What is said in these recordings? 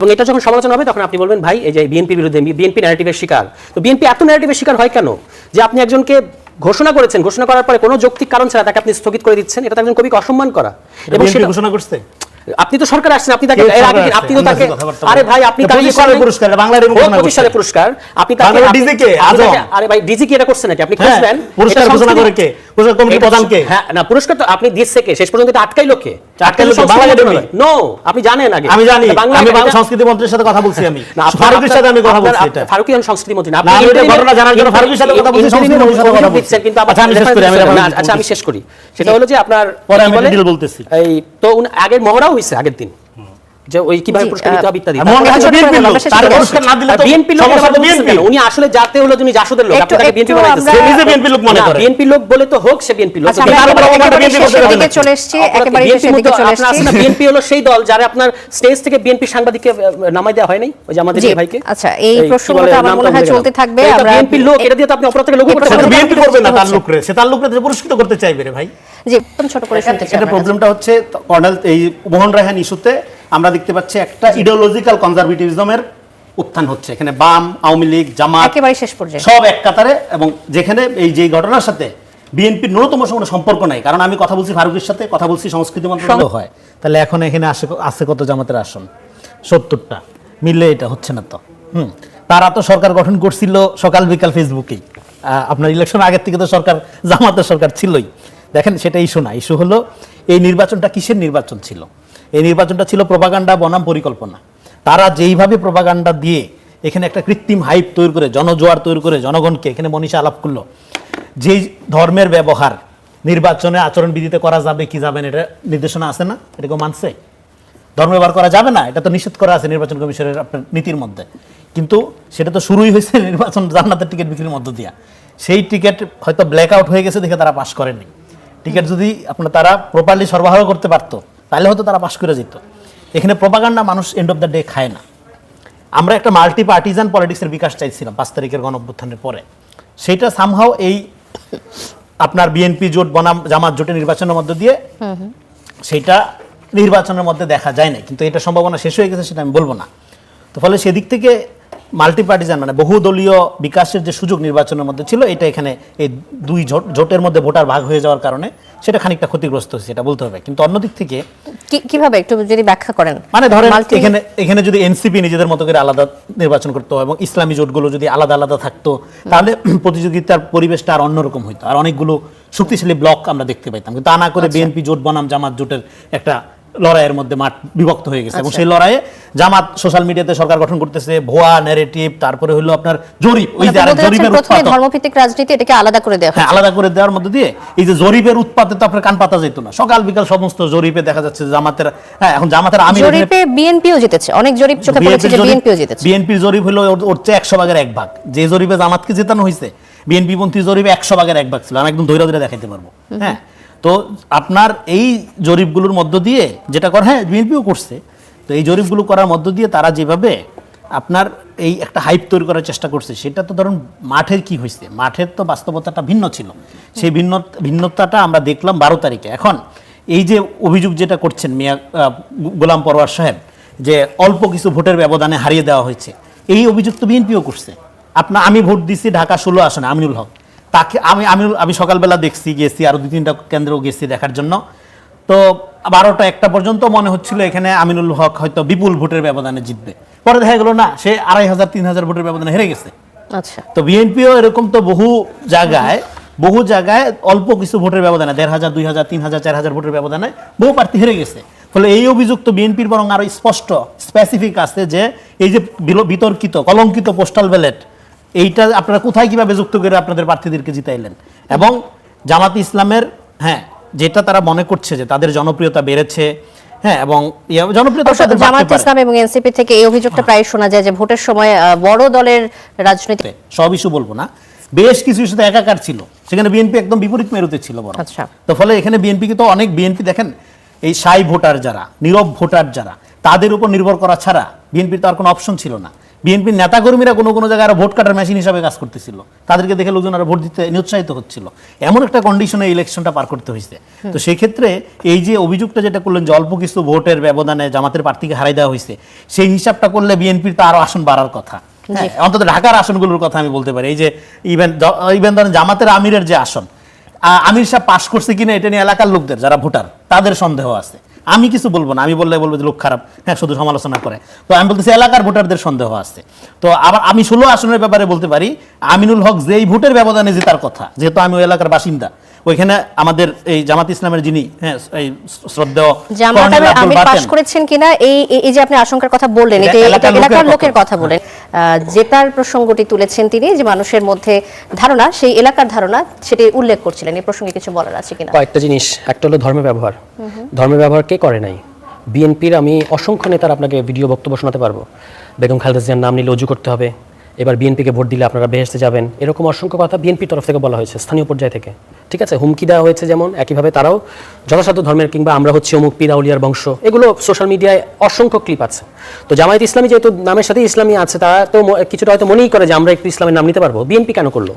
এবং এটা যখন সমালোচনা হবে তখন আপনি বলবেন ভাই এই যে বিএনপির বিরুদ্ধে বিএনপি ন্যারেটিভের শিকার। তো বিএনপি এত ন্যারেটিভের শিকার হয় কেন? যে আপনি একজনকে ঘোষণা করেছেন, ঘোষণা করার পরে কোনো যৌক্তিক কারণ ছাড়া তাকে আপনি স্থগিত করে দিচ্ছেন, এটা তো একজন কবিকে অসম্মান করা। এবং সেটা ঘোষণা করতে আপনি তো সরকার আসছেন, আপনি তাকে এর আগে আপনি তো তাকে আরে ভাই আপনি তাকে পুরস্কার বাংলার ঘোষণা করতে 25 সালে পুরস্কার আপনি তাকে ডিজিকে আজম আরে ভাই ডিজিকে এটা করছেন নাকি? আপনি খুঁজবেন পুরস্কার ঘোষণা করে কে? পুরস্কার কমিটি প্রধান কে? হ্যাঁ না, পুরস্কার তো আপনি দিচ্ছে কে? শেষ পর্যন্ত এটা আটকাইলো কে? আটকাইলো বাংলা একাডেমি। নো, আপনি জানেন আগে আমি জানি, আমি বাংলা সংস্কৃতি মন্ত্রীর সাথে কথা বলছি, আমি ফারুকের সাথে আমি কথা বলছি। এটা ফারুকই হন সংস্কৃতি মন্ত্রী না, আপনি এই ঘটনা জানার জন্য ফারুকের সাথে কথা বলছি, সংস্কৃতি মন্ত্রীর সাথে কথা বলছি। কিন্তু আচ্ছা আমি শেষ করি। সেটা হলো যে আপনার পরে আমি ডিটেইল বলতেছি। এই তো আগে মহড়াও হইছে আগের দিন যে ওই কিভাবে পুরস্কার দিতে হবে ইত্যাদি। বিএনপি লোক উনি আসলে যাতে হলো তুমি জাসদের লোক, আপনাকে বিএনপি বানাইতেছে, নিজে বিএনপি লোক মনে করে। বিএনপি লোক বলে তো হোক সে বিএনপি লোক। চলে এসেছে একেবারে শেষে চলে এসেছে। বিএনপি হলো সেই দল যারা আপনার স্টেজ থেকে বিএনপি সাংবাদিককে নামাই দেওয়া হয় নাই, ওই যে আমাদের ভাইকে। আচ্ছা, এই প্রশ্নটা আমার মনে হয় চলতে থাকবে। আমরা বিএনপি লোক এটা দিয়ে তো আপনি অপরাধ থেকে লোক করতে পারবেন। বিএনপি করবে না, তার লোকরে সে তার লোকরে পুরস্কৃত করতে চাইবে রে ভাই। জি, একদম ছোট করে শুনতে চাই। এটা প্রবলেমটা হচ্ছে কর্নেল এই মোহন রায়হান ইস্যুতে আমরা দেখতে পাচ্ছি একটা ইডিওলজিক্যাল কনজারভেটিভিজমের উত্থান হচ্ছে এখানে। বাম, আওয়ামী লীগ, জামাত একেবারে শেষ পর্যায়ে সব এক কাতারে, এবং যেখানে এই যে ঘটনার সাথে বিএনপির ন্যূনতম কোনো সম্পর্ক নাই। কারণ আমি কথা বলছি ফারুকের সাথে, কথা বলছি সংস্কৃতি মন্ত্রণালয় হয়। তাহলে এখন এখানে আছে কত জামাতের আসন? 70টা মিললে এটা হচ্ছে না তো। তারা তো সরকার গঠন করছিল সকাল বিকাল ফেসবুকেই। আপনার ইলেকশন আগের থেকে তো সরকার জামাতের সরকার ছিলই। দেখেন সেটা ইস্যু না, ইস্যু হলো এই নির্বাচনটা কিসের নির্বাচন ছিল? এই নির্বাচনটা ছিল প্রপাগান্ডা বনাম পরিকল্পনা। তারা যেইভাবে প্রপাগান্ডা দিয়ে এখানে একটা কৃত্রিম হাইপ তৈরি করে, জনজোয়ার তৈরি করে জনগণকে এখানে মনীষা আলাপ করলো, যেই ধর্মের ব্যবহার নির্বাচনে আচরণবিধিতে করা যাবে কি যাবে না এটা নির্দেশনা আছে না? এটা কেউ মানছে? ধর্ম ব্যবহার করা যাবে না এটা তো নিষেধ করা আছে নির্বাচন কমিশনের আপনার নীতির মধ্যে। কিন্তু সেটা তো শুরুই হয়েছে নির্বাচন জান্নাতের টিকিট বিক্রির মধ্য দিয়া। সেই টিকিট হয়তো ব্ল্যাক আউট হয়ে গেছে দেখে তারা পাশ করেনি। টিকিট যদি আপনার তারা প্রপারলি সরবরাহ করতে পারতো তাহলে হয়তো তারা পাশ করে যেত। এখানে প্রপাগান্ডা মানুষ এন্ড অফ দ্য ডে খায় না। আমরা একটা মাল্টি পার্টিজান পলিটিক্সের বিকাশ চাইছিলাম 5 তারিখের গণঅভ্যুত্থানের পরে। সেটা সামহাও এই আপনার বিএনপি জোট বনাম জামাত জোটের নির্বাচনের মধ্যে দিয়ে সেটা নির্বাচনের মধ্যে দেখা যায় না। কিন্তু এটা সম্ভাবনা শেষ হয়ে গেছে সেটা আমি বলবো না। তো ফলে সেদিক থেকে মাল্টি পার্টিজান মানে বহুদলীয় বিকাশের যে সুযোগ নির্বাচনের মধ্যে ছিল, এটা এখানে এই দুই জোটের মধ্যে ভোটার ভাগ হয়ে যাওয়ার কারণে সেটা খানিকটা ক্ষতিগ্রস্ত হয়েছে, এটা বলতে হবে। কিন্তু অন্যদিক থেকে কিভাবে একটু যদি ব্যাখ্যা করেন। মানে ধরেন এখানে যদি এনসিপি নিজেদের মতো করে আলাদা নির্বাচন করতো এবং ইসলামী জোটগুলো যদি আলাদা আলাদা থাকতো তাহলে প্রতিযোগিতার পরিবেশটা আর অন্যরকম হইতো, আর অনেকগুলো শক্তিশালী ব্লক আমরা দেখতে পাইতাম। কিন্তু তা না করে বিএনপি জোট বনাম জামাত জোটের একটা লড়াইয়ের মধ্যে মাঠ বিভক্ত হয়ে গেছে। এবং সেই লড়াইয়ে জামাত সোশ্যাল মিডিয়াতে সরকার গঠন করতেছে, ভুয়া ন্যারেটিভ, তারপরে হলো আপনার জরিপ, ওই যে আরেক জরিপের উৎপাদন, ধর্মভিত্তিক রাজনীতি এটাকে আলাদা করে দেওয়া, হ্যাঁ আলাদা করে দেওয়ার মধ্যে দিয়ে এই যে জরিপের উৎপাদে তো আপনার কান পাতা যেত না। সকাল বিকাল সমস্ত জরিপে দেখা যাচ্ছে জামাতের, হ্যাঁ এখন জামাতের আমির জরিপে বিএনপিও জিতেছে, অনেক জরিপ চোখে পড়েছে যে বিএনপিও জিতেছে। বিএনপির জরিপ হলো ওর চেয়ে 100 ভাগের 1 ভাগ। যে জরিপে জামাতকে জেতানো হয়েছে বিএনপি পন্থী জরিপে 100 ভাগের 1 ভাগ ছিল। আমি একদম ধৈর্য ধরে দেখাইতে পারবো। হ্যাঁ, তো আপনার এই জরিপগুলোর মধ্য দিয়ে যেটা করে, হ্যাঁ বিএনপিও করছে, তো এই জরিপগুলো করার মধ্য দিয়ে তারা যেভাবে আপনার এই একটা হাইপ তৈরি করার চেষ্টা করছে, সেটা তো ধরুন মাঠের কি হয়েছে, মাঠের তো বাস্তবতাটা ভিন্ন ছিল। সেই ভিন্নতাটা আমরা দেখলাম 12 তারিখে। এখন এই যে অভিযোগ যেটা করছেন মিয়া গোলাম পরওয়ার সাহেব, যে অল্প কিছু ভোটের ব্যবধানে হারিয়ে দেওয়া হয়েছে, এই অভিযোগ তো বিএনপিও করছে। আমি ভোট দিচ্ছি ঢাকা 16 আসনে আমিনুল হক, তাকে আমি সকালবেলা গেছি আরো 2-3টা কেন্দ্র গেছি দেখার জন্য। তো 12টা 1টা পর্যন্ত মনে হচ্ছিল এখানে আমিনুল হক হয়তো বিপুল ভোটের ব্যবধানে জিতবে। পরে দেখা গেল না, সে 2500-3000 ভোটের ব্যবধানে হেরে গেছে। আচ্ছা, তো বিএনপিও এরকম তো বহু জায়গায় অল্প কিছু ভোটের ব্যবধানে 1500, 2000, 3000, 4000 ভোটের ব্যবধানে বহু প্রার্থী হেরে গেছে। ফলে এই অভিযোগ তো বিএনপির বরং আরো স্পেসিফিক আছে যে এই যে বিতর্কিত কলঙ্কিত পোস্টাল ব্যালট, এইটা আপনারা কোথায় কিভাবে যুক্ত করে আপনাদের প্রার্থীদেরকে জিতাইলেন। এবং জামাত ইসলামের, হ্যাঁ যেটা তারা মনে করছে যে তাদের জনপ্রিয়তা বেড়েছে, হ্যাঁ এবং জনপ্রিয়তা জামাত ইসলাম এবং এনসিপি থেকে এই অভিযোগটা প্রায় শোনা যায় যে ভোটের সময় বড় দলের রাজনীতি, সব ইস্যু বলবো না, বেশ কিছু ইস্যুতে একাকার ছিল, সেখানে বিএনপি একদম বিপরীত মেরুতে ছিল বড়। আচ্ছা, তো ফলে এখানে বিএনপিকে তো অনেক, বিএনপি দেখেন এই সাই ভোটার যারা, নীরব ভোটার যারা, তাদের উপর নির্ভর করা ছাড়া বিএনপির তো আর কোনো অপশন ছিল না। বিএনপির নেতাকর্মীরা কোনো কোনো জায়গায় আরো ভোট কাটার মেশিন হিসাবে কাজ করতেছিল, তাদেরকে দেখে লোকজন আরো ভোট দিতে নিরুৎসাহিত হচ্ছিল। এমন একটা কন্ডিশনে ইলেকশনটা পার করতে হয়েছে। তো সেই ক্ষেত্রে এই যে অভিযোগটা যেটা করলেন যে অল্প কিছু ভোটের ব্যবধানে জামাতের প্রার্থীকে হারাই দেওয়া হয়েছে, সেই হিসাবটা করলে বিএনপির তো আরো আসন বাড়ার কথা। হ্যাঁ, অন্তত ঢাকার আসনগুলোর কথা আমি বলতে পারি। এই যে ইভেন ধরেন জামাতের আমিরের যে আসন, আমির সাহেব পাশ করছে কিনা এটা নিয়ে এলাকার লোকদের যারা ভোটার তাদের সন্দেহ আছে। আমি কিছু বলবো না, আমি বললে বলবো যে লোক খারাপ, হ্যাঁ শুধু সমালোচনা করে। তো আমি বলতেছি এলাকার ভোটারদের সন্দেহ আছে। তো আবার আমি 16 আসনের ব্যাপারে বলতে পারি, আমিনুল হক যেই ভোটের ব্যবধানে জেতার কথা, যেহেতু আমি ওই এলাকার বাসিন্দা, ওইখানে আমাদের এই জামাত ইসলামের যিনি এই শ্রদ্ধেয় জামাত আমির পাস করেছেন কিনা এই যে আপনি আশঙ্কার কথা বললেন, এটা এলাকার লোকের কথা বলেন, জেতার প্রসঙ্গটি তুলেছেন তিনি, যে মানুষের মধ্যে ধারণা, সেই এলাকার ধারণা, সেটি উল্লেখ করছিলেন। এই প্রসঙ্গে কিছু বলার আছে কিনা? কয়েকটা জিনিস, একটা হলো ধর্মের ব্যবহার। ধর্মের ব্যবহার কে করে নাই? বিএনপির আমি অসংখ্য নেতার আপনাকে ভিডিও বক্তব্য শোনাতে পারবো। বেগম খালেদা জিয়ার নাম নিলে অজু করতে হবে, এবার বিএনপিকে ভোট দিলে আপনারা বেহেশতে যাবেন, এরকম অসংখ্য কথা বিএনপির তরফ থেকে বলা হয়েছে, স্থানীয় পর্যায় থেকে। ঠিক আছে, হুমকি দেওয়া হয়েছে যেমন, একইভাবে তারাও যথাসাধ্য ধর্মের, কিংবা আমরা হচ্ছে অমুক পীর আউলিয়ার বংশ, এগুলো সোশ্যাল মিডিয়ায় অসংখ্য ক্লিপ আছে। তো জামায়াত ইসলামী যেহেতু নামের সাথে ইসলামী আছে, তারা তো কিছুটা হয়তো মনেই করে যে আমরা একটু ইসলামের নাম নিতে পারবো। বিএনপি কেন করলো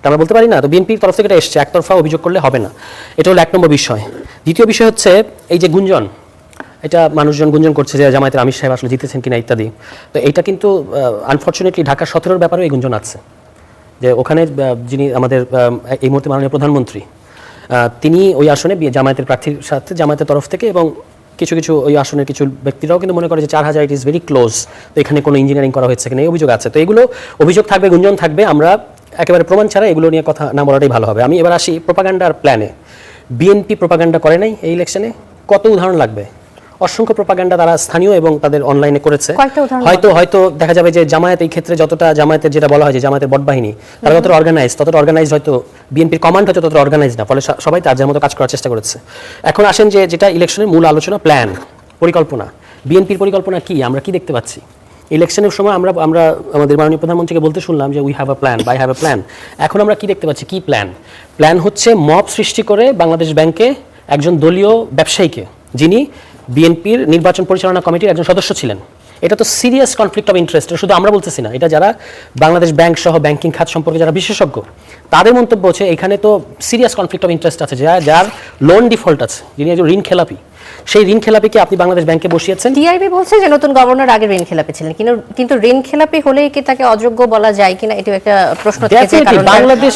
তা আমরা বলতে পারি না। তো বিএনপির তরফ থেকে এটা এসছে, একতরফা অভিযোগ করলে হবে না। এটা হলো 1 নম্বর বিষয়। দ্বিতীয় বিষয় হচ্ছে এই যে গুঞ্জন, এটা মানুষজন গুঞ্জন করছে যে জামায়াতের আমির সাহেব আসলে জিতেছেন কিনা ইত্যাদি। তো এটা কিন্তু আনফর্চুনেটলি ঢাকা 17 ব্যাপারেও এই গুঞ্জন আছে, যে ওখানে যিনি আমাদের এই মুহূর্তে মাননীয় প্রধানমন্ত্রী, তিনি ওই আসনে জামায়াতের প্রার্থীর সাথে জামায়াতের তরফ থেকে, এবং কিছু কিছু ওই আসনের কিছু ব্যক্তিরাও কিন্তু মনে করে যে 4000 ইট ইজ ভেরি ক্লোজ, তো এখানে কোনো ইঞ্জিনিয়ারিং করা হয়েছে কিনা এই অভিযোগ আছে। তো এগুলো অভিযোগ থাকবে, গুঞ্জন থাকবে, আমরা একেবারে প্রমাণ ছাড়া এগুলো নিয়ে কথা না বলাটাই ভালো হবে। আমি এবার আসি প্রোপাগান্ডার প্ল্যানে। বিএনপি প্রোপাগান্ডা করে নাই এই ইলেকশনে, কত উদাহরণ লাগবে? অসংখ্য প্রোপাগান্ডা তারা স্থানীয় এবং তাদের অনলাইনে করেছে। হয়তো দেখা যাবে যে জামায়াত এই ক্ষেত্রে যতটা জামায়াতের যেটা বলা হয় যে জামায়াতের বটবাহিনী, তারা যতটা অর্গানাইজ হয়তো বিএনপির কমান্ড হয়তো ততটা অর্গানাইজ না, ফলে সবাই তার যার মতো কাজ করার চেষ্টা করেছে। এখন আসেন যে যেটা ইলেকশনের মূল আলোচনা, প্ল্যান, পরিকল্পনা। বিএনপির পরিকল্পনা কি, আমরা কি দেখতে পাচ্ছি? ইলেকশনের সময় আমরা আমাদের মাননীয় প্রধানমন্ত্রীকে বলতে শুনলাম যে we have a plan, by have a plan. এখন আমরা কি দেখতে পাচ্ছি? কি প্ল্যান? প্ল্যান হচ্ছে মব সৃষ্টি করে বাংলাদেশ ব্যাংকে একজন দলীয় ব্যবসায়ীকে, যিনি বিএনপির নির্বাচন পরিচালনা কমিটির একজন সদস্য ছিলেন। এটা তো সিরিয়াস কনফ্লিক্ট অফ ইন্টারেস্ট, শুধু আমরা বলতেছি না, এটা যারা বাংলাদেশ ব্যাংক সহ ব্যাংকিং খাত সম্পর্কে যারা বিশেষজ্ঞ, তাদের মন্তব্য হচ্ছে এখানে তো সিরিয়াস কনফ্লিক্ট অফ ইন্টারেস্ট আছে, যার লোন ডিফল্ট আছে, যিনি একজন ঋণ খেলাপি, সেই ঋণ খেলাপিকে আপনি বাংলাদেশ ব্যাংকে বসিয়েছেন। টিআইবি বলছে যে নতুন গভর্নর আগে ঋণ খেলাপি ছিলেন, কিন্তু ঋণ খেলাপি হলেই কি তাকে অযোগ্য বলা যায় কিনা, এটা একটা প্রশ্ন থেকে, কারণ বাংলাদেশ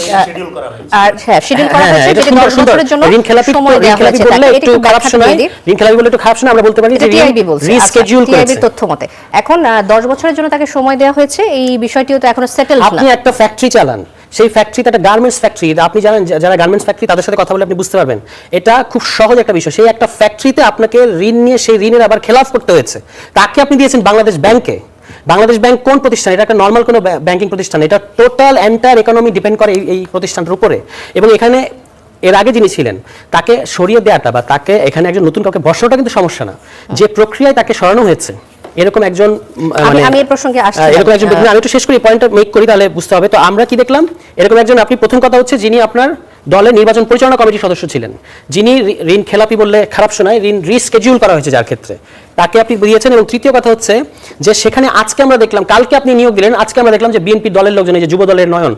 আর হ্যাঁ শিডিউল করা হয়েছে যে 10 বছরের জন্য ঋণ খেলাপি বললে একটু কারাপশন হয়, ঋণ খেলাপি বলে একটু কারাপশন, আমরা বলতে পারি যে টিআইবি বলছে রিস্কেডিউল করেছে। টিআইবির তথ্য মতে এখন 10 বছরের জন্য তাকে সময় দেওয়া হয়েছে, এই বিষয়টিও তো এখনো সেটেলড না। আপনি একটা ফ্যাক্টরি চালান, সেই ফ্যাক্টরিতে একটা গার্মেন্টস ফ্যাক্টরি, আপনি জানেন যারা গার্মেন্টস ফ্যাক্টরি তাদের সাথে কথা বলে আপনি বুঝতে পারবেন এটা খুব সহজ একটা বিষয়। সেই একটা ফ্যাক্টরিতে আপনাকে ঋণ নিয়ে সেই ঋণের আবার খেলাফ করতে হয়েছে, তাকে আপনি দিয়েছেন বাংলাদেশ ব্যাংকে। বাংলাদেশ ব্যাংক কোন প্রতিষ্ঠান? এটা একটা নর্মাল কোনো ব্যাংকিং প্রতিষ্ঠান, এটা টোটাল এন্টায়ার ইকোনমি ডিপেন্ড করে এই প্রতিষ্ঠানটার উপরে। এবং এখানে এর আগে যিনি ছিলেন তাকে সরিয়ে দেওয়াটা বা তাকে এখানে একজন নতুন কাউকে বসানোটা কিন্তু সমস্যা না, যে প্রক্রিয়ায় তাকে সরানো হয়েছে এরকম একজন, আমি এই প্রসঙ্গে আসছি, এরকম একজন, আমি একটু শেষ করি, পয়েন্টটা মেক করি তাহলে বুঝতে হবে। তো আমরা কি দেখলাম? এরকম একজন, আপনি প্রথম কথা হচ্ছে যিনি আপনার দলের নির্বাচন পরিচালনা কমিটির সদস্য ছিলেন, যিনি ঋণ খেলাপি বললে খারাপ শোনায়, ঋণ রিস্কেডিউল করা হয়েছে যার ক্ষেত্রে, তাকে আপনি দিয়েছেন। এবং তৃতীয় কথা হচ্ছে যে সেখানে আজকে আমরা দেখলাম, কালকে আপনি নিয়োগ দিলেন, আজকে আমরা দেখলাম যে বিএনপি দলের লোকজন, এই যে যুব দলের নয়ন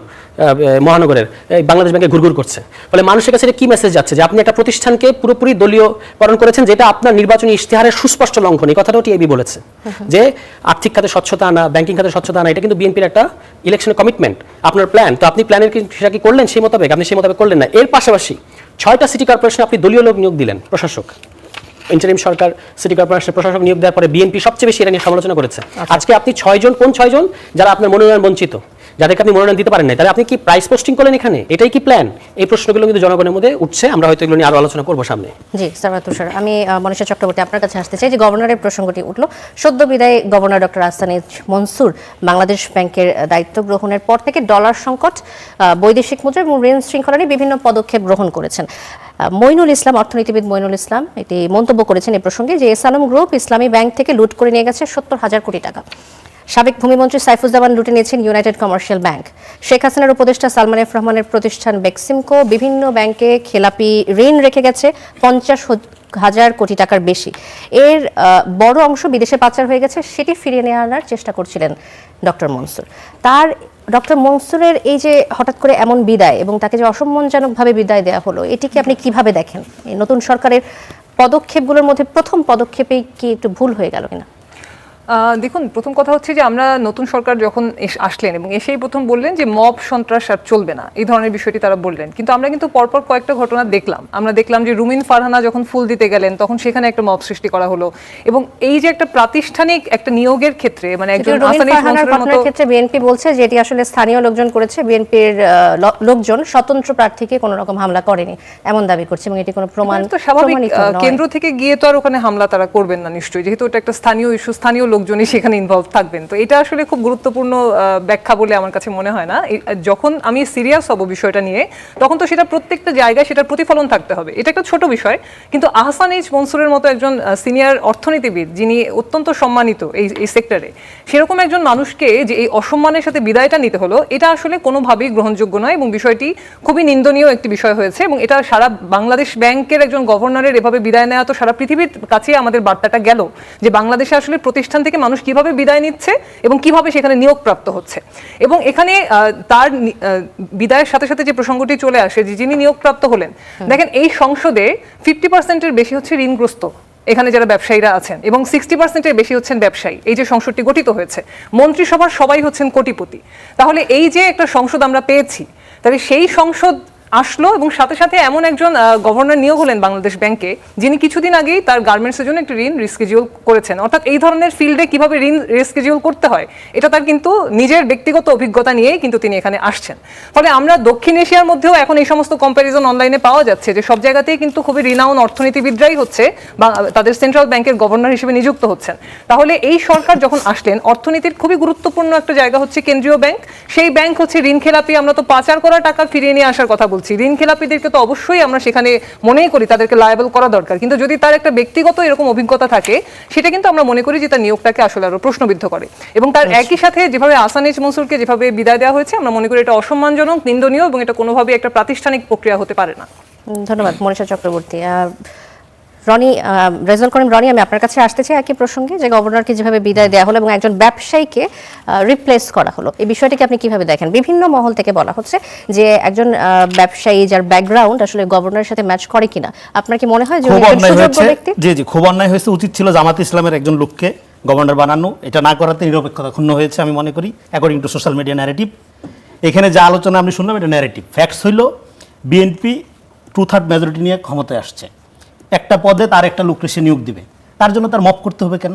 মহানগরের বাংলাদেশ ব্যাংকে ঘুরঘুর করছে। ফলে মানুষের কাছে কি মেসেজ যাচ্ছে? যে আপনি একটা প্রতিষ্ঠানকে পুরোপুরি দলীয়করণ করেছেন, যেটা আপনার নির্বাচনী ইশতেহারের সুস্পষ্ট লঙ্ঘন। এই কথাটাও টিআইবি বলেছে যে আর্থিক খাতে স্বচ্ছতা আনা, ব্যাংকিং খাতে স্বচ্ছতা আনা, এটা কিন্তু বিএনপির একটা ইলেকশনের কমিটমেন্ট, আপনার প্ল্যান। তো আপনি প্ল্যানের সেটা কি করলেন? সেই মোতাবেক আপনি সেই মোতাবেক করলেন না। এর পাশাপাশি 6টা সিটি কর্পোরেশনে আপনি দলীয় লোক নিয়োগ দিলেন, প্রশাসক, ইন্টারিম সরকার সিটি কর্পোরেশনের প্রশাসক নিয়োগ দেওয়ার পরে বিএনপি সবচেয়ে বেশি এটা নিয়ে সমালোচনা করেছে। আজকে আপনি 6 জন, কোন 6 জন? যারা আপনার মনোনয়ন বঞ্চিত, যাদেরকে আপনি মনোনয়ন দিতে পারেন না, তাহলে আপনি কি প্রাইস পোস্টিং করলেন এখানে? এটাই কি প্ল্যান? এই প্রশ্নগুলো কিন্তু জনগণের মধ্যে উঠছে, আমরা হয়তো এগুলো নিয়ে আরো আলোচনা করবো সামনে। জি সারওয়ার তুষার, আমি মনীষা চক্রবর্তী আপনার কাছে আসতে চাই। যে গভর্নরের প্রসঙ্গটি উঠলো, সদ্য বিদায় গভর্নর ডক্টর আহসানুল মনসুর বাংলাদেশ ব্যাংকের দায়িত্ব গ্রহণের পর থেকে ডলার সংকট, বৈদেশিক মুদ্রা এবং ঋণ শৃঙ্খলা নিয়ে বিভিন্ন পদক্ষেপ গ্রহণ করেছেন। মইনুল ইসলাম, অর্থনীতিবিদ মইনুল ইসলাম এটি মন্তব্য করেছেন এই প্রসঙ্গে যে এস আলম গ্রুপ ইসলামী ব্যাংক থেকে লুট করে নিয়ে গেছে 70,000 কোটি টাকা। সাবেক ভূমিমন্ত্রী সাইফুজ্জামান লুটে নিয়েছেন ইউনাইটেড কমার্শিয়াল ব্যাংক। শেখ হাসিনার উপদেষ্টা সালমান এফ রহমানের প্রতিষ্ঠান বেক্সিমকো বিভিন্ন ব্যাংকে খেলাপি ঋণ রেখে গেছে হাজার কোটি টাকার বেশি, এর বড় অংশ বিদেশে পাচার হয়ে গেছে, সেটি ফিরিয়ে নিয়ে আনার চেষ্টা করছিলেন ডক্টর মনসুর। ডক্টর মনসুরের এই যে হঠাৎ করে এমন বিদায় এবং তাকে যে অসম্মানজনকভাবে বিদায় দেওয়া হলো, এটিকে আপনি কিভাবে দেখেন? এই নতুন সরকারের পদক্ষেপগুলোর মধ্যে প্রথম পদক্ষেপেই কি একটু ভুল হয়ে গেল কিনা? দেখুন, প্রথম কথা হচ্ছে যে আমরা নতুন সরকার যখন আসলেন এবং এসেই প্রথম বললেন যে মব সন্ত্রাস আর চলবে না, এই ধরনের বিষয়টি তারা বললেন। কিন্তু আমরা কিন্তু পরপর কয়েকটা ঘটনা দেখলাম। আমরা দেখলাম যে রুমিন ফারহানা যখন ফুল দিতে গেলেন তখন সেখানে একটা মব সৃষ্টি করা হলো, এবং এই যে একটা প্রাতিষ্ঠানিক একটা নিয়োগের ক্ষেত্রে মানে একজন আসানি ঘটনার ক্ষেত্রে বিএনপি বলছে যে এটি আসলে স্থানীয় লোকজন করেছে, বিএনপির লোকজন স্বতন্ত্র প্রার্থীকে কোনো রকম হামলা করেনি এমন দাবি করছে, এবং এটি কোনো প্রমাণ তো স্বাভাবিক। কেন্দ্র থেকে গিয়ে তো আর ওখানে হামলা তারা করবেন না নিশ্চয়ই, যেহেতু এটা একটা স্থানীয় ইস্যু, স্থানীয় লোকজনই সেখানে ইনভলভ থাকবেন। তো এটা আসলে খুব গুরুত্বপূর্ণ ব্যাখ্যা বলে আমার কাছে মনে হয় না। যখন আমি সিরিয়াস হব বিষয়টা নিয়ে, তখন তো সেটা প্রত্যেকটা জায়গায় সেটার প্রতিফলন থাকতে হবে। এটা একটা ছোট বিষয়, কিন্তু আহসান এইচ মনসুরের মতো একজন সিনিয়র অর্থনীতিবিদ যিনি অত্যন্ত সম্মানিত এই সেক্টরে, সেরকম একজন মানুষকে যে এই অসম্মানের সাথে বিদায়টা নিতে হলো, এটা আসলে কোনোভাবেই গ্রহণযোগ্য নয়, এবং বিষয়টি খুবই নিন্দনীয় একটি বিষয় হয়েছে। এবং এটা সারা বাংলাদেশ ব্যাংকের একজন গভর্নরের এভাবে বিদায় নেওয়া, তো সারা পৃথিবীর কাছে আমাদের বার্তাটা গেল যে বাংলাদেশে আসলে প্রতিষ্ঠান থেকে মানুষ কিভাবে বিদায় নিচ্ছে এবং কিভাবে সেখানে নিয়োগপ্রাপ্ত হচ্ছে। এবং এখানে তার বিদায়ের সাথে সাথে যে প্রসঙ্গটি চলে আসে যে যিনি নিয়োগপ্রাপ্ত হলেন, দেখেন এই সংসদে 50%-এর বেশি হচ্ছে ঋণগ্রস্ত এখানে যারা ব্যবসায়ীরা আছেন, এবং 60%-এর বেশি হচ্ছেন ব্যবসায়ী। এই যে সংসদটি গঠিত হয়েছে, মন্ত্রিসভার সবাই হচ্ছেন কোটিপতি। তাহলে এই যে একটা সংসদ আমরা পেয়েছি, তাহলে সেই সংসদ আসলো এবং সাথে সাথে এমন একজন গভর্নর নিয়োগ হলেন বাংলাদেশ ব্যাংকে, যিনি কিছুদিন আগেই তার গার্মেন্টসের জন্য একটা ঋণ রিস্কেডিউল করেছেন। অর্থাৎ এই ধরনের ফিল্ডে কিভাবে ঋণ রিস্কেডিউল করতে হয় এটা তার কিন্তু নিজের ব্যক্তিগত অভিজ্ঞতা নিয়েই কিন্তু তিনি এখানে আসছেন। ফলে আমরা দক্ষিণ এশিয়ার মধ্যেও এখন এই সমস্ত কম্প্যারিজন অনলাইনে পাওয়া যাচ্ছে যে সব জায়গাতেই কিন্তু খুবই রিনাউন অর্থনীতিবিদরাই হচ্ছে বা তাদের সেন্ট্রাল ব্যাংকের গভর্নর হিসেবে নিযুক্ত হচ্ছেন। তাহলে এই সরকার যখন আসলেন, অর্থনীতির খুবই গুরুত্বপূর্ণ একটা জায়গা হচ্ছে কেন্দ্রীয় ব্যাংক। সেই ব্যাংক হচ্ছে ঋণ খেলাপি, আমরা তো পাচার করা টাকা ফিরিয়ে নিয়ে আসার কথা বলছি। ঋণ খেলাপিদেরকে তো অবশ্যই আমরা সেখানে মনেই করি তাদেরকে লায়াবল করা দরকার, কিন্তু যদি তার একটা ব্যক্তিগত এরকম অভিজ্ঞতা থাকে, সেটা কিন্তু আমরা মনে করি যে তার নিয়োগটাকে আসলে আরো প্রশ্নবিদ্ধ করে। এবং তার একই সাথে যেভাবে আহসান এইচ মনসুরকে যেভাবে বিদায় দেওয়া হয়েছে, আমরা মনে করি এটা অসম্মানজনক, নিন্দনীয়, এবং এটা কোনোভাবে একটা প্রাতিষ্ঠানিক প্রক্রিয়া হতে পারে না। ধন্যবাদ মনীষা চক্রবর্তী। রনি, রেজাউল করিম রনি, আমি আপনার কাছে আসতে চাই একই প্রসঙ্গে, যে গভর্নরকে যেভাবে বিদায় দেওয়া হলো এবং একজন ব্যবসায়ীকে রিপ্লেস করা হলো, এই বিষয়টিকে আপনি কিভাবে দেখেন? বিভিন্ন মহল থেকে বলা হচ্ছে যে একজন ব্যবসায়ী যার ব্যাকগ্রাউন্ড আসলে গভর্নরের সাথে ম্যাচ করে কিনা, আপনার কি মনে হয় যে খুব অন্যায় হয়েছে? জি জি, খুব অন্যায় হয়েছে। উচিত ছিল জামাত ইসলামের একজন লোককে গভর্নর বানানো। এটা না করাতে নিরপেক্ষতা ক্ষুণ্ণ হয়েছে আমি মনে করি, according to social media narrative. এখানে যা আলোচনা আপনি শুনলাম এটা ন্যারেটিভ। ফ্যাক্টস হইল বিএনপি 2/3 মেজরিটি নিয়ে ক্ষমতায় আসছে, একটা পদে তার একটা লোককে সে নিয়োগ দিবে, তার জন্য তার মপ করতে হবে কেন?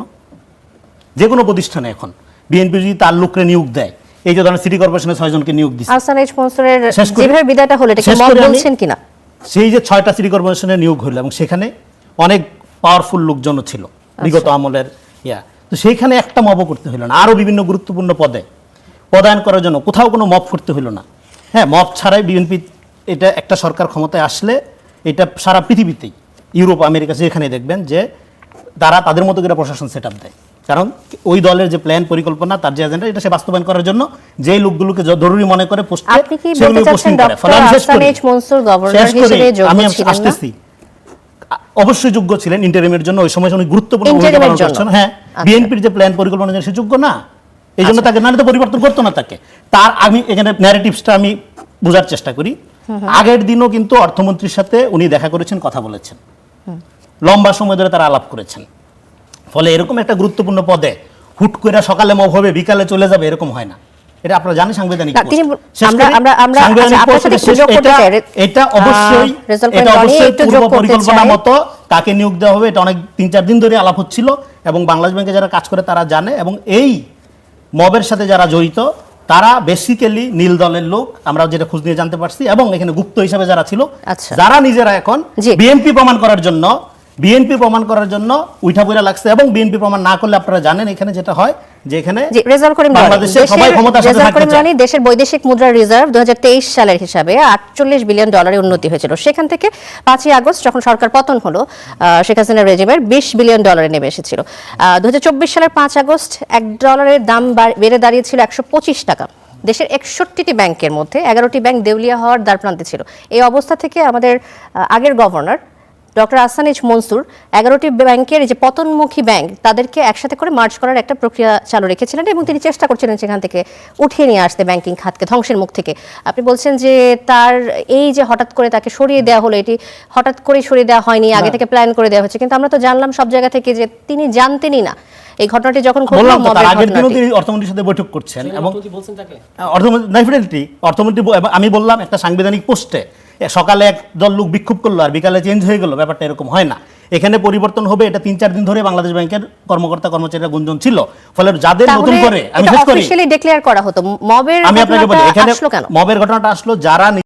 যে কোনো প্রতিষ্ঠানে এখন বিএনপি যদি তার লোককে নিয়োগ দেয়, এই যে ধরেন সিটি কর্পোরেশনের 6 জনকে নিয়োগ দিচ্ছে, আহসান এইচ মনসুরের যেভাবে বিদায়টা হলো, এটা কি মব বলছেন কিনা? সেই যে 6টা সিটি কর্পোরেশনের নিয়োগ হলো এবং সেখানে অনেক পাওয়ারফুল লোকজনও ছিল বিগত আমলের, তো সেইখানে একটা মবও করতে হলো না। আরও বিভিন্ন গুরুত্বপূর্ণ পদে পদায়ন করার জন্য কোথাও কোনো মব করতে হলো না। হ্যাঁ, মব ছাড়াই বিএনপি, এটা একটা সরকার ক্ষমতায় আসলে এটা সারা পৃথিবীতেই, ইউরোপ আমেরিকা যেখানে দেখবেন যে তারা তাদের মতো করে প্রশাসন সেট আপ দেয়, কারণ ওই দলের যে প্ল্যান পরিকল্পনা, তার যে এজেন্ডা, এটা সে বাস্তবায়ন করার জন্য যেই লোকগুলোকে জরুরি মনে করে পোস্ট করে, আপনি কি বলতে চাচ্ছেন doctor Ahsan H Mansur governor হিসেবে যোগ্য ছিলেন না? অবশ্যই যোগ্য ছিলেন ইন্টারিমের জন্য, ওই সময় উনি গুরুত্বপূর্ণ ভূমিকা পালন করছেন। হ্যাঁ, বিএনপির যে প্ল্যান পরিকল্পনা সে যোগ্য না, এই জন্য তাকে নাহলে তো পরিবর্তন করতো না তাকে। তার আমি এখানে ন্যারেটিভসটা আমি বোঝার চেষ্টা করি। আগের দিনও কিন্তু অর্থমন্ত্রীর সাথে উনি দেখা করেছেন, কথা বলেছেন, লম্বা সময় ধরে তারা আলাপ করেছেন। ফলে এরকম একটা গুরুত্বপূর্ণ পদে হুট করে সকালে মব হবে বিকালে চলে যাবে, এরকম হয় না। এটা আপনারা জানেন সাংবিধানিক এটা অবশ্যই পূর্ব পরিকল্পনা মতো কাকে নিয়োগ দেওয়া হবে, এটা অনেক 3-4 দিন ধরে আলাপ হচ্ছিল, এবং বাংলাদেশ ব্যাংকে যারা কাজ করে তারা জানে, এবং এই মবের সাথে যারা জড়িত তারা বেসিক্যালি নীল দলের লোক, আমরা যেটা খোঁজ নিয়ে জানতে পারছি, এবং এখানে গুপ্ত হিসাবে যারা ছিল, যারা নিজেরা এখন বিএনপি প্রমাণ করার জন্য উঠা পড়া লাগছে, এবং বিএনপি প্রমাণ না করলে আপনারা জানেন এখানে যেটা হয় যে এখানে বাংলাদেশে সবাই ক্ষমতার সাথে থাকতে চায়। দেশের বৈদেশিক মুদ্রা রিজার্ভ 2023 সালের হিসাবে $48 বিলিয়ন উন্নতি হয়েছিল। সেখান থেকে 5ই আগস্ট যখন সরকার পতন হলো, শেখ হাসিনা রেজিমের $20 বিলিয়ন নেমে এসেছিল। 2024 সালের 5 আগস্ট $1 দাম বেড়ে দাঁড়িয়েছিল 125 টাকা। দেশের 61টি ব্যাংকের মধ্যে 11টি ব্যাংক দেউলিয়া হওয়ার দ্বারপ্রান্তে ছিল। এই অবস্থা থেকে আমাদের আগের governor doctor Ahsan H Mansur 11টি ব্যাংকের যে পতনমুখী ব্যাংক তাদেরকে একসাথে করে মার্জ করার একটা প্রক্রিয়া চালু রেখেছিলেন এবং তিনি চেষ্টা করছিলেন সেখান থেকে উঠিয়ে নিয়ে আসতে ব্যাংকিং খাতকে ধ্বংসের মুখ থেকে। আপনি বলছেন যে তার এই যে হঠাৎ করে তাকে সরিয়ে দেওয়া হলো, এটি হঠাৎ করে সরিয়ে দেওয়া হয়নি, আগে থেকে প্ল্যান করে দেওয়া হচ্ছে, কিন্তু আমরা তো জানলাম সব জায়গা থেকে যে তিনি জানতেনই না এই ঘটনাটি যখন ঘটলো। বললাম তো, তার মবের আগের দিনও ঘটনাটি। তিনি অর্থমন্ত্রীর সাথে বৈঠক করছেন এবং বলছেন তাকে ডেফিনেটলি অর্থমন্ত্রী এবং আমি বললাম একটা সাংবিধানিক পোস্টে সকালে এক দল লোক বিক্ষোভ করলো আর বিকালে চেঞ্জ হয়ে গেল, ব্যাপারটা এরকম হয় না। এখানে পরিবর্তন হবে, এটা 3-4 দিন ধরে বাংলাদেশ ব্যাংকের কর্মকর্তা কর্মচারীরা গুঞ্জন ছিল। ফলে যাদের নতুন করে আমি শেষ করি, অফিশিয়ালি ডিক্লেয়ার করা হতো, মবের আমি আপনাকে বলি ঘটনাটা এখানে আসলো কেন? মবের ঘটনাটা আসলো যারা